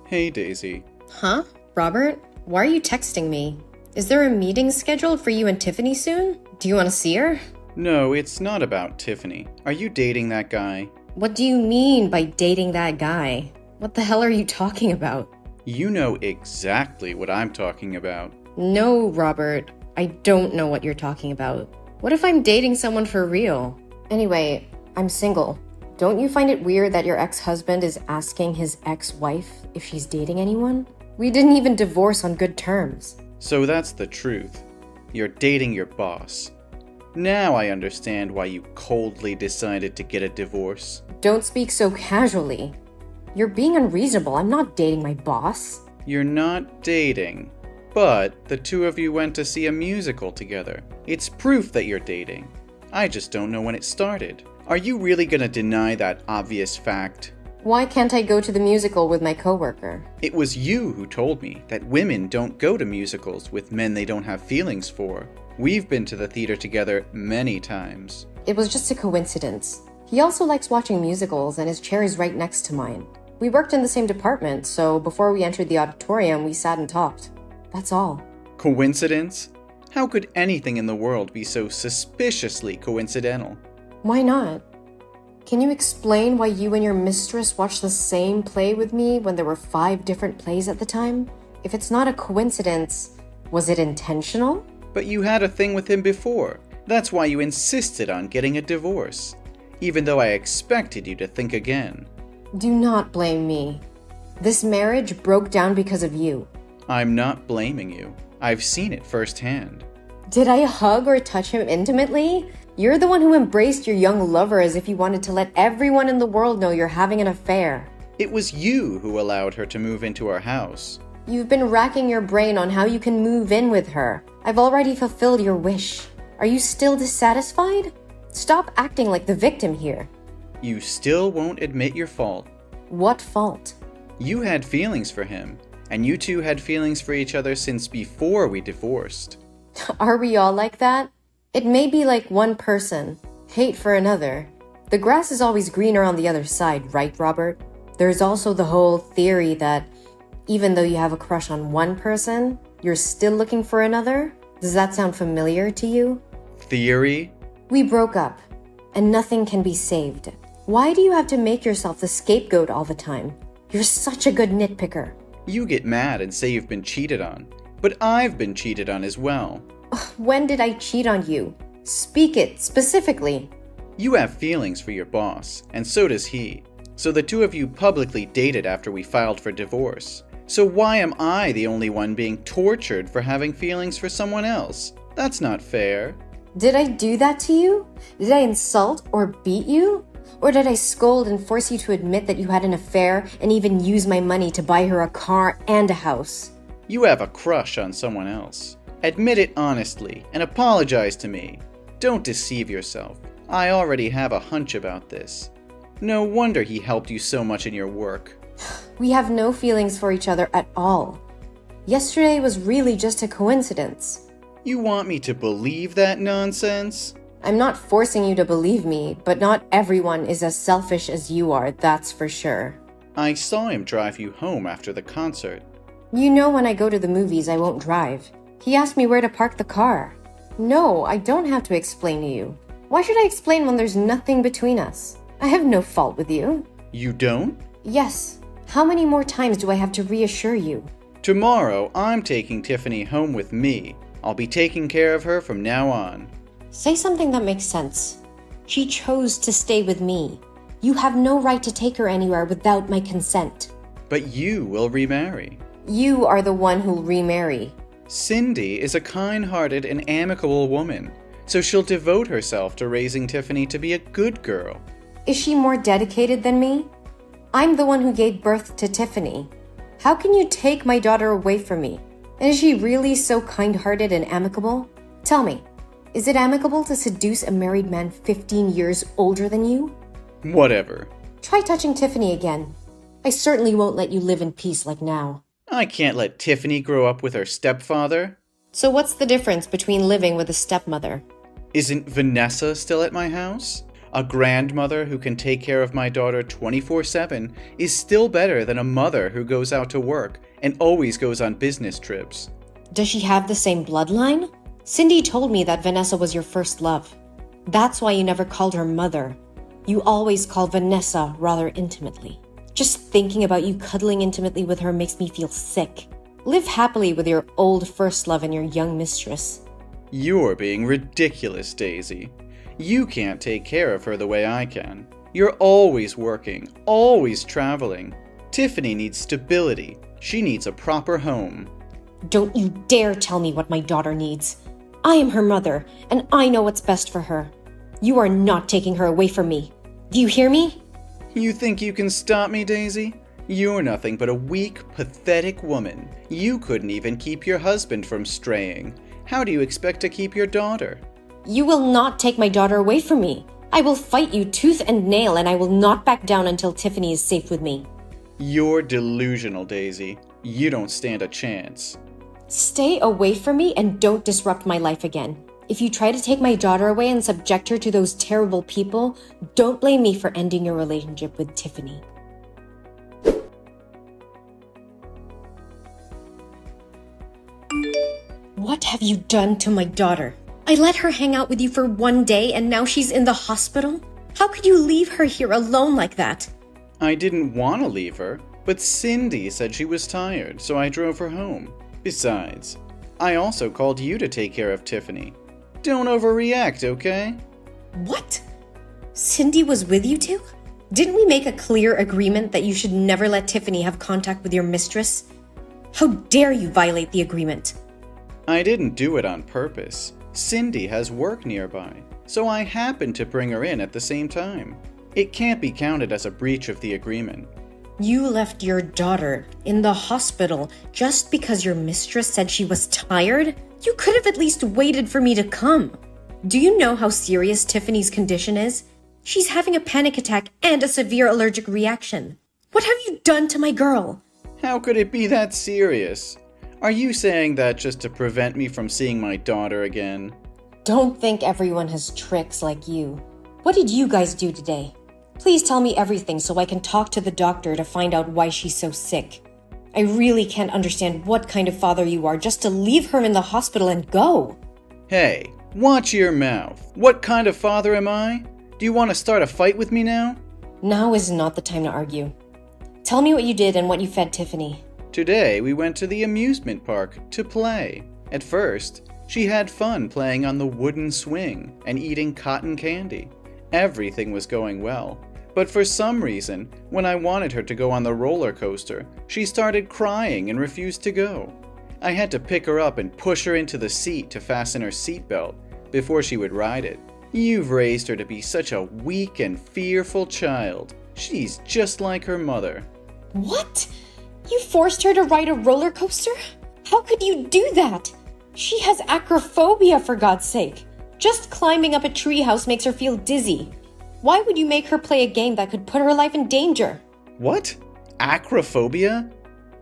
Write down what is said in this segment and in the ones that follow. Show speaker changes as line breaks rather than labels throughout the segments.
Hey, Daisy.
Huh? Robert? Why are you texting me? Is there a meeting scheduled for you and Tiffany soon? Do you want to see her?
No, it's not about Tiffany. Are you dating that guy?
What do you mean by dating that guy? What the hell are you talking about?
You know exactly what I'm talking about.
No, Robert. I don't know what you're talking about. What if I'm dating someone for real? Anyway, I'm single. Don't you find it weird that your ex-husband is asking his ex-wife if she's dating anyone? We didn't even divorce on good terms.
So that's the truth. You're dating your boss. Now I understand why you coldly decided to get a divorce.
Don't speak so casually. You're being unreasonable. I'm not dating my boss.
You're not dating, but the two of you went to see a musical together. It's proof that you're dating. I just don't know when it started. Are you really gonna deny that obvious fact?
Why can't I go to the musical with my coworker?
It was you who told me that women don't go to musicals with men they don't have feelings for. We've been to the theater together many times.
It was just a coincidence. He also likes watching musicals and his chair is right next to mine. We worked in the same department, so before we entered the auditorium, we sat and talked. That's all.
Coincidence? How could anything in the world be so suspiciously coincidental?
Why not? Can you explain why you and your mistress watched the same play with me when there were 5 different plays at the time? If it's not a coincidence, was it intentional?
But you had a thing with him before. That's why you insisted on getting a divorce. Even though I expected you to think again.
Do not blame me. This marriage broke down because of you.
I'm not blaming you. I've seen it firsthand.
Did I hug or touch him intimately? You're the one who embraced your young lover as if you wanted to let everyone in the world know you're having an affair.
It was you who allowed her to move into our house.
You've been racking your brain on how you can move in with her. I've already fulfilled your wish. Are you still dissatisfied? Stop acting like the victim here.
You still won't admit your fault.
What fault?
You had feelings for him, and you two had feelings for each other since before we divorced.
Are we all like that? It may be like one person, hate for another. The grass is always greener on the other side, right, Robert? There's also the whole theory that even though you have a crush on one person, you're still looking for another? Does that sound familiar to you?
Theory?
We broke up, and nothing can be saved. Why do you have to make yourself the scapegoat all the time? You're such a good nitpicker.
You get mad and say you've been cheated on, but I've been cheated on as well.
When did I cheat on you? Speak it specifically.
You have feelings for your boss, and so does he. So the two of you publicly dated after we filed for divorce. So why am I the only one being tortured for having feelings for someone else? That's not fair.
Did I do that to you? Did I insult or beat you? Or did I scold and force you to admit that you had an affair and even use my money to buy her a car and a house?
You have a crush on someone else. Admit it honestly and apologize to me. Don't deceive yourself. I already have a hunch about this. No wonder he helped you so much in your work.
We have no feelings for each other at all. Yesterday was really just a coincidence.
You want me to believe that nonsense?
I'm not forcing you to believe me, but not everyone is as selfish as you are, that's for sure.
I saw him drive you home after the concert.
You know when I go to the movies, I won't drive. He asked me where to park the car. No, I don't have to explain to you. Why should I explain when there's nothing between us? I have no fault with you.
You don't?
Yes. How many more times do I have to reassure you?
Tomorrow, I'm taking Tiffany home with me. I'll be taking care of her from now on.
Say something that makes sense. She chose to stay with me. You have no right to take her anywhere without my consent.
But you will remarry.
You are the one who'll remarry.
Cindy is a kind-hearted and amicable woman, so she'll devote herself to raising Tiffany to be a good girl.
Is she more dedicated than me? I'm the one who gave birth to Tiffany. How can you take my daughter away from me? And is she really so kind-hearted and amicable? Tell me, is it amicable to seduce a married man 15 years older than you?
Whatever.
Try touching Tiffany again. I certainly won't let you live in peace like now.
I can't let Tiffany grow up with her stepfather.
So what's the difference between living with a stepmother?
Isn't Vanessa still at my house? A grandmother who can take care of my daughter 24/7 is still better than a mother who goes out to work and always goes on business trips.
Does she have the same bloodline? Cindy told me that Vanessa was your first love. That's why you never called her mother. You always call Vanessa rather intimately. Just thinking about you cuddling intimately with her makes me feel sick. Live happily with your old first love and your young mistress.
You're being ridiculous, Daisy. You can't take care of her the way I can. You're always working, always traveling. Tiffany needs stability. She needs a proper home.
Don't you dare tell me what my daughter needs. I am her mother, and I know what's best for her. You are not taking her away from me. Do you hear me?
You think you can stop me, Daisy? You're nothing but a weak, pathetic woman. You couldn't even keep your husband from straying. How do you expect to keep your daughter?
You will not take my daughter away from me. I will fight you tooth and nail, and I will not back down until Tiffany is safe with me.
You're delusional, Daisy. You don't stand a chance.
Stay away from me and don't disrupt my life again. If you try to take my daughter away and subject her to those terrible people, don't blame me for ending your relationship with Tiffany. What have you done to my daughter? I let her hang out with you for one day and now she's in the hospital? How could you leave her here alone like that?
I didn't want to leave her, but Cindy said she was tired, so I drove her home. Besides, I also called you to take care of Tiffany. Don't overreact, okay?
What? Cindy was with you two? Didn't we make a clear agreement that you should never let Tiffany have contact with your mistress? How dare you violate the agreement?
I didn't do it on purpose. Cindy has work nearby, so I happened to bring her in at the same time. It can't be counted as a breach of the agreement.
You left your daughter in the hospital just because your mistress said she was tired? You could have at least waited for me to come. Do you know how serious Tiffany's condition is? She's having a panic attack and a severe allergic reaction. What have you done to my girl?
How could it be that serious? Are you saying that just to prevent me from seeing my daughter again?
Don't think everyone has tricks like you. What did you guys do today? Please tell me everything so I can talk to the doctor to find out why she's so sick. I really can't understand what kind of father you are just to leave her in the hospital and go.
Hey, watch your mouth. What kind of father am I? Do you want to start a fight with me now?
Now is not the time to argue. Tell me what you did and what you fed Tiffany.
Today we went to the amusement park to play. At first, she had fun playing on the wooden swing and eating cotton candy. Everything was going well. But for some reason, when I wanted her to go on the roller coaster, she started crying and refused to go. I had to pick her up and push her into the seat to fasten her seatbelt before she would ride it. You've raised her to be such a weak and fearful child. She's just like her mother.
What? You forced her to ride a roller coaster? How could you do that? She has acrophobia, for God's sake. Just climbing up a treehouse makes her feel dizzy. Why would you make her play a game that could put her life in danger?
What? Acrophobia?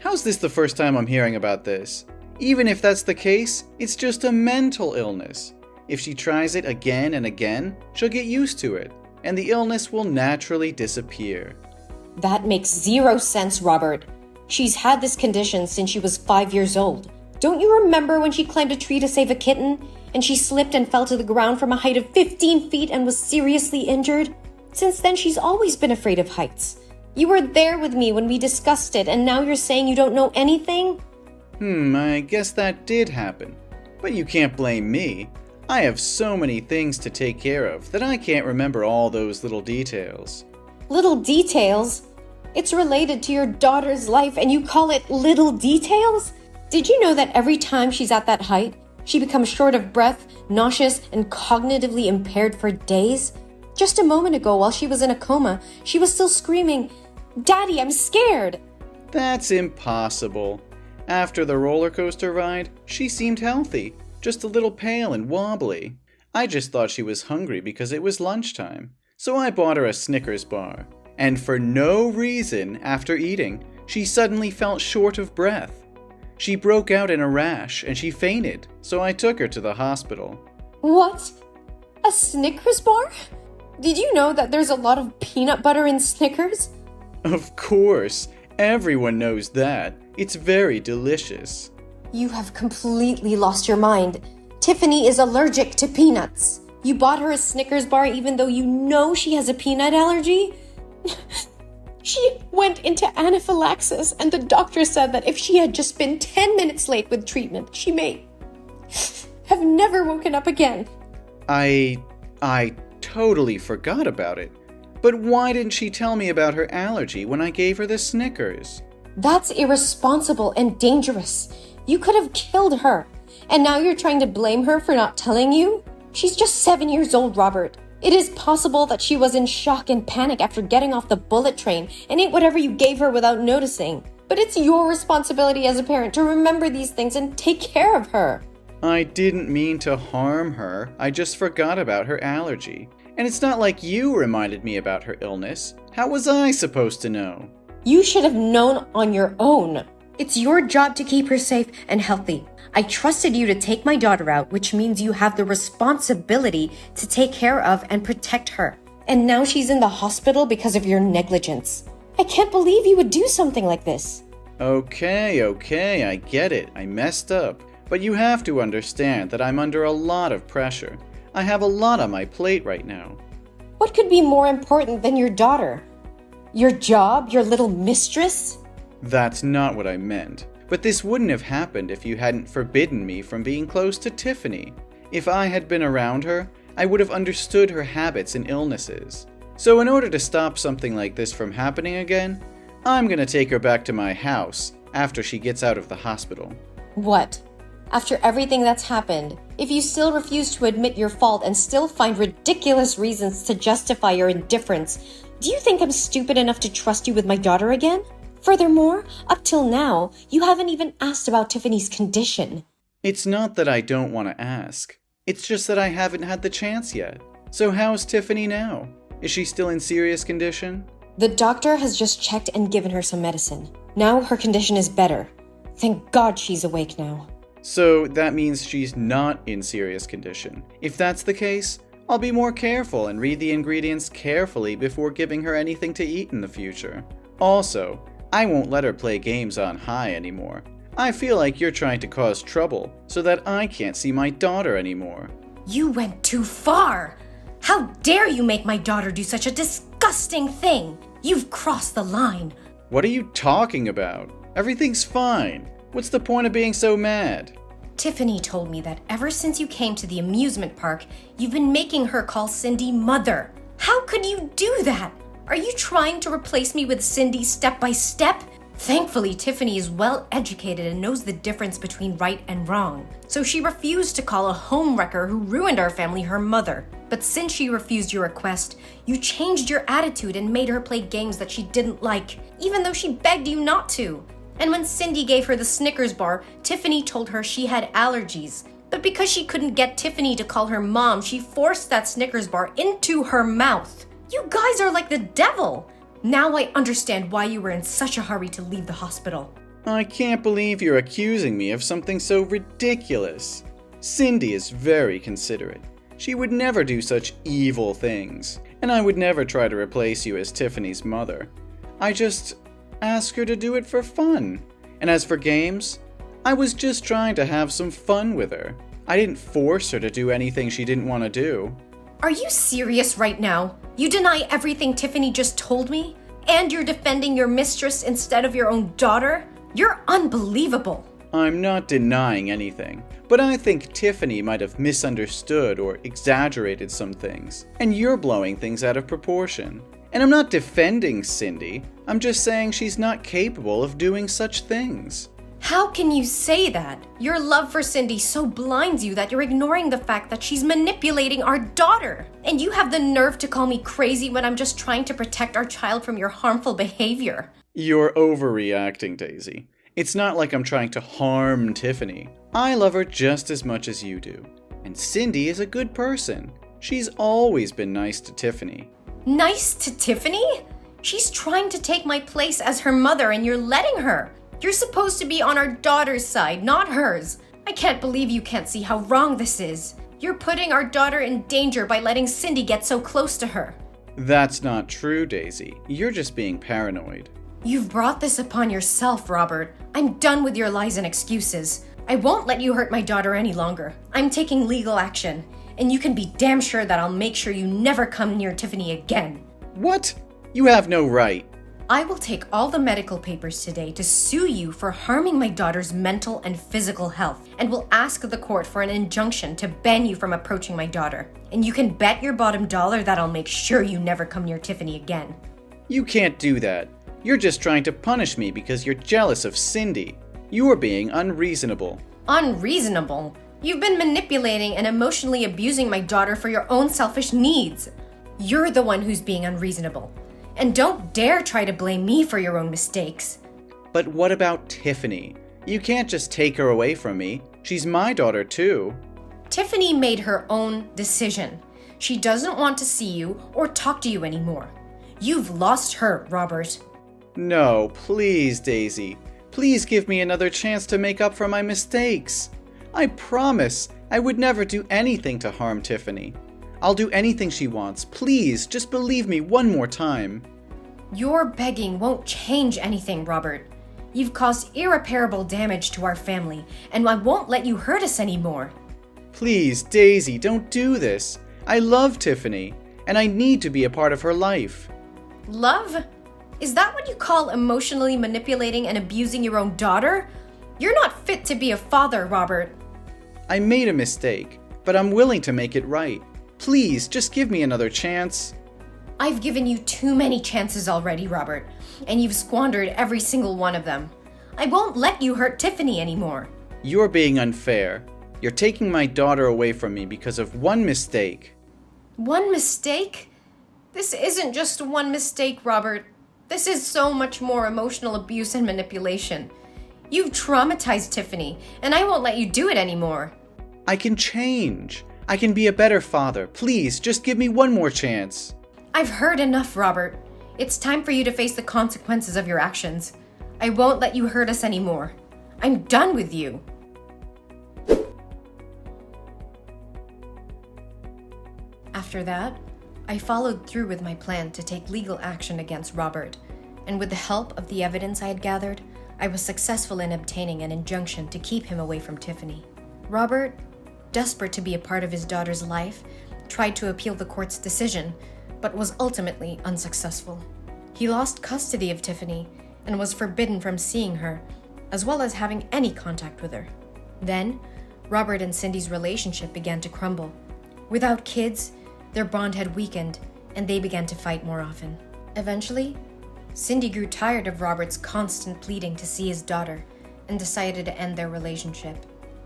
How's this the first time I'm hearing about this? Even if that's the case, it's just a mental illness. If she tries it again and again, she'll get used to it, and the illness will naturally disappear.
That makes zero sense, Robert. She's had this condition since she was 5 years old. Don't you remember when she climbed a tree to save a kitten, and she slipped and fell to the ground from a height of 15 feet and was seriously injured? Since then, she's always been afraid of heights. You were there with me when we discussed it, and now you're saying you don't know anything?
I guess that did happen. But you can't blame me. I have so many things to take care of that I can't remember all those little details.
Little details? It's related to your daughter's life and you call it little details? Did you know that every time she's at that height, she becomes short of breath, nauseous, and cognitively impaired for days? Just a moment ago, while she was in a coma, she was still screaming, "Daddy, I'm scared!"
That's impossible. After the roller coaster ride, she seemed healthy, just a little pale and wobbly. I just thought she was hungry because it was lunchtime, so I bought her a Snickers bar. And for no reason, after eating, she suddenly felt short of breath. She broke out in a rash and she fainted, so I took her to the hospital.
What? A Snickers bar? Did you know that there's a lot of peanut butter in Snickers?
Of course. Everyone knows that. It's very delicious.
You have completely lost your mind. Tiffany is allergic to peanuts. You bought her a Snickers bar even though you know she has a peanut allergy? She went into anaphylaxis, and the doctor said that if she had just been 10 minutes late with treatment, she may have never woken up again.
I totally forgot about it. But why didn't she tell me about her allergy when I gave her the Snickers?
That's irresponsible and dangerous. You could have killed her. And now you're trying to blame her for not telling you? She's just 7 years old, Robert. It is possible that she was in shock and panic after getting off the bullet train and ate whatever you gave her without noticing. But it's your responsibility as a parent to remember these things and take care of her.
I didn't mean to harm her. I just forgot about her allergy. And it's not like you reminded me about her illness. How was I supposed to know?
You should have known on your own. It's your job to keep her safe and healthy. I trusted you to take my daughter out, which means you have the responsibility to take care of and protect her. And now she's in the hospital because of your negligence. I can't believe you would do something like this.
Okay, I get it. I messed up. But you have to understand that I'm under a lot of pressure. I have a lot on my plate right now.
What could be more important than your daughter? Your job? Your little mistress?
That's not what I meant. But this wouldn't have happened if you hadn't forbidden me from being close to Tiffany. If I had been around her, I would have understood her habits and illnesses. So in order to stop something like this from happening again, I'm gonna take her back to my house after she gets out of the hospital.
What? After everything that's happened, if you still refuse to admit your fault and still find ridiculous reasons to justify your indifference, do you think I'm stupid enough to trust you with my daughter again? Furthermore, up till now, you haven't even asked about Tiffany's condition.
It's not that I don't want to ask. It's just that I haven't had the chance yet. So how's Tiffany now? Is she still in serious condition?
The doctor has just checked and given her some medicine. Now her condition is better. Thank God she's awake now.
So that means she's not in serious condition. If that's the case, I'll be more careful and read the ingredients carefully before giving her anything to eat in the future. Also, I won't let her play games on high anymore. I feel like you're trying to cause trouble so that I can't see my daughter anymore.
You went too far! How dare you make my daughter do such a disgusting thing! You've crossed the line.
What are you talking about? Everything's fine. What's the point of being so mad?
Tiffany told me that ever since you came to the amusement park, you've been making her call Cindy mother. How could you do that? Are you trying to replace me with Cindy step by step? Thankfully, Tiffany is well educated and knows the difference between right and wrong. So she refused to call a homewrecker who ruined our family her mother. But since she refused your request, you changed your attitude and made her play games that she didn't like, even though she begged you not to. And when Cindy gave her the Snickers bar, Tiffany told her she had allergies. But because she couldn't get Tiffany to call her mom, she forced that Snickers bar into her mouth. You guys are like the devil! Now I understand why you were in such a hurry to leave the hospital.
I can't believe you're accusing me of something so ridiculous. Cindy is very considerate. She would never do such evil things, and I would never try to replace you as Tiffany's mother. I just ask her to do it for fun. And as for games, I was just trying to have some fun with her. I didn't force her to do anything she didn't want to do.
Are you serious right now? You deny everything Tiffany just told me? And you're defending your mistress instead of your own daughter? You're unbelievable.
I'm not denying anything, but I think Tiffany might have misunderstood or exaggerated some things, and you're blowing things out of proportion. And I'm not defending Cindy, I'm just saying she's not capable of doing such things.
How can you say that? Your love for Cindy so blinds you that you're ignoring the fact that she's manipulating our daughter. And you have the nerve to call me crazy when I'm just trying to protect our child from your harmful behavior.
You're overreacting, Daisy. It's not like I'm trying to harm Tiffany. I love her just as much as you do. And Cindy is a good person. She's always been nice to Tiffany.
Nice to Tiffany? She's trying to take my place as her mother and you're letting her. You're supposed to be on our daughter's side, not hers. I can't believe you can't see how wrong this is. You're putting our daughter in danger by letting Cindy get so close to her.
That's not true, Daisy. You're just being paranoid.
You've brought this upon yourself, Robert. I'm done with your lies and excuses. I won't let you hurt my daughter any longer. I'm taking legal action, and you can be damn sure that I'll make sure you never come near Tiffany again.
What? You have no right.
I will take all the medical papers today to sue you for harming my daughter's mental and physical health, and will ask the court for an injunction to ban you from approaching my daughter. And you can bet your bottom dollar that I'll make sure you never come near Tiffany again.
You can't do that. You're just trying to punish me because you're jealous of Cindy. You are being unreasonable.
Unreasonable? You've been manipulating and emotionally abusing my daughter for your own selfish needs. You're the one who's being unreasonable. And don't dare try to blame me for your own mistakes.
But what about Tiffany? You can't just take her away from me. She's my daughter too.
Tiffany made her own decision. She doesn't want to see you or talk to you anymore. You've lost her, Robert.
No, please, Daisy. Please give me another chance to make up for my mistakes. I promise I would never do anything to harm Tiffany. I'll do anything she wants. Please, just believe me one more time.
Your begging won't change anything, Robert. You've caused irreparable damage to our family, and I won't let you hurt us anymore.
Please, Daisy, don't do this. I love Tiffany, and I need to be a part of her life.
Love? Is that what you call emotionally manipulating and abusing your own daughter? You're not fit to be a father, Robert.
I made a mistake, but I'm willing to make it right. Please, just give me another chance.
I've given you too many chances already, Robert, and you've squandered every single one of them. I won't let you hurt Tiffany anymore.
You're being unfair. You're taking my daughter away from me because of one mistake.
One mistake? This isn't just one mistake, Robert. This is so much more emotional abuse and manipulation. You've traumatized Tiffany, and I won't let you do it anymore.
I can change. I can be a better father. Please, just give me one more chance.
I've heard enough, Robert. It's time for you to face the consequences of your actions. I won't let you hurt us anymore. I'm done with you. After that, I followed through with my plan to take legal action against Robert, and with the help of the evidence I had gathered, I was successful in obtaining an injunction to keep him away from Tiffany. Robert, desperate to be a part of his daughter's life, tried to appeal the court's decision, but was ultimately unsuccessful. He lost custody of Tiffany and was forbidden from seeing her, as well as having any contact with her. Then, Robert and Cindy's relationship began to crumble. Without kids, their bond had weakened, and they began to fight more often. Eventually, Cindy grew tired of Robert's constant pleading to see his daughter and decided to end their relationship.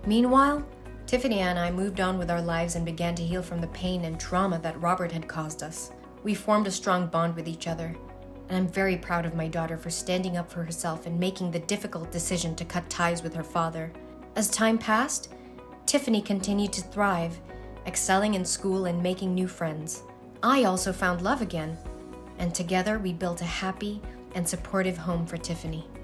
Meanwhile, Tiffany and I moved on with our lives and began to heal from the pain and trauma that Robert had caused us. We formed a strong bond with each other, and I'm very proud of my daughter for standing up for herself and making the difficult decision to cut ties with her father. As time passed, Tiffany continued to thrive, excelling in school and making new friends. I also found love again, and together we built a happy and supportive home for Tiffany.